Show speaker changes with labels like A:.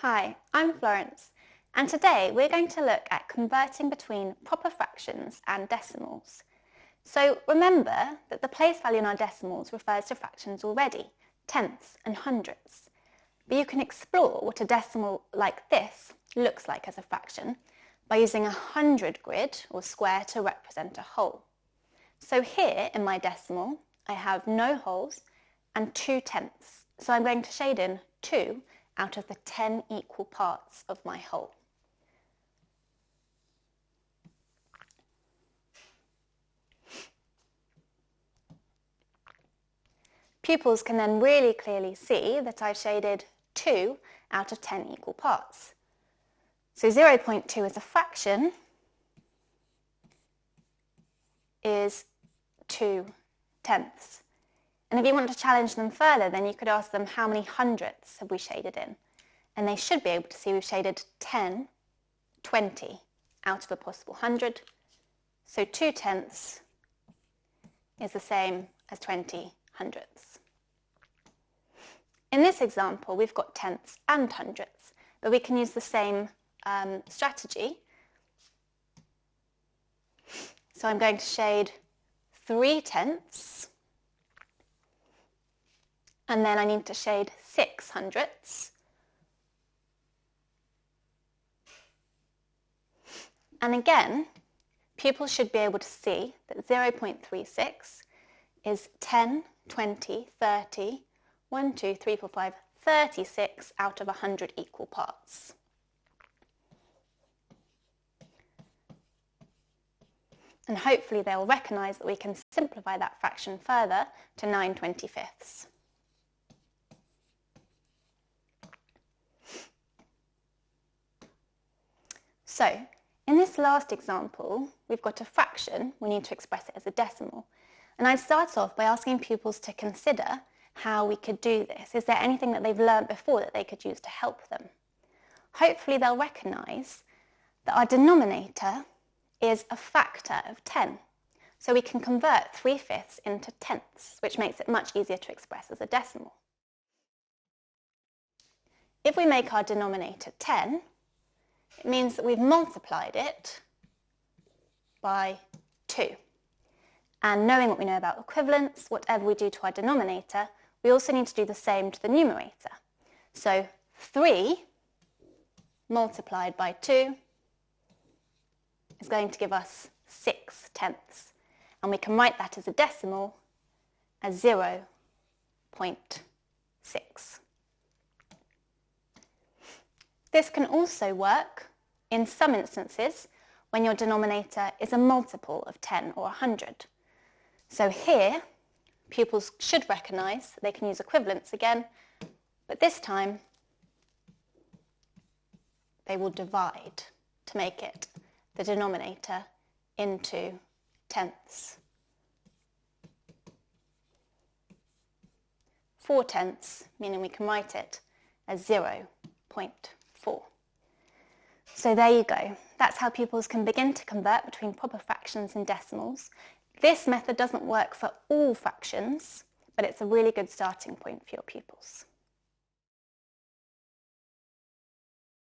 A: Hi, I'm Florence, and today we're going to look at converting between proper fractions and decimals. So remember that the place value in our decimals refers to fractions already, tenths and hundredths. But you can explore what a decimal like this looks like as a fraction by using a 100 grid or square to represent a whole. So here in my decimal, I have no wholes and 2 tenths. So I'm going to shade in 2 out of the 10 equal parts of my whole. Pupils can then really clearly see that I've shaded 2 out of 10 equal parts. So 0.2 as a fraction is 2 tenths. And if you want to challenge them further, then you could ask them how many hundredths have we shaded in. And they should be able to see we've shaded 10, 20 out of a possible 100. So 2 tenths is the same as 20 hundredths. In this example, we've got tenths and hundredths, but we can use the same strategy. So I'm going to shade 3 tenths. And then I need to shade 6 hundredths. And again, pupils should be able to see that 0.36 is 10, 20, 30, 1, 2, 3, 4, 5, 36 out of 100 equal parts. And hopefully they'll recognise that we can simplify that fraction further to 9/25. So, in this last example, we've got a fraction. We need to express it as a decimal. And I'd start off by asking pupils to consider how we could do this. Is there anything that they've learned before that they could use to help them? Hopefully they'll recognise that our denominator is a factor of 10. So we can convert 3/5 into tenths, which makes it much easier to express as a decimal. If we make our denominator 10, it means that we've multiplied it by 2. And knowing what we know about equivalence, whatever we do to our denominator, we also need to do the same to the numerator. So 3 multiplied by 2 is going to give us 6 tenths. And we can write that as a decimal as 0.6. This can also work in some instances when your denominator is a multiple of 10 or 100. So here, pupils should recognise they can use equivalence again, but this time they will divide to make it the denominator into tenths. 4 tenths, meaning we can write it as 0.4. So there you go. That's how pupils can begin to convert between proper fractions and decimals. This method doesn't work for all fractions, but it's a really good starting point for your pupils.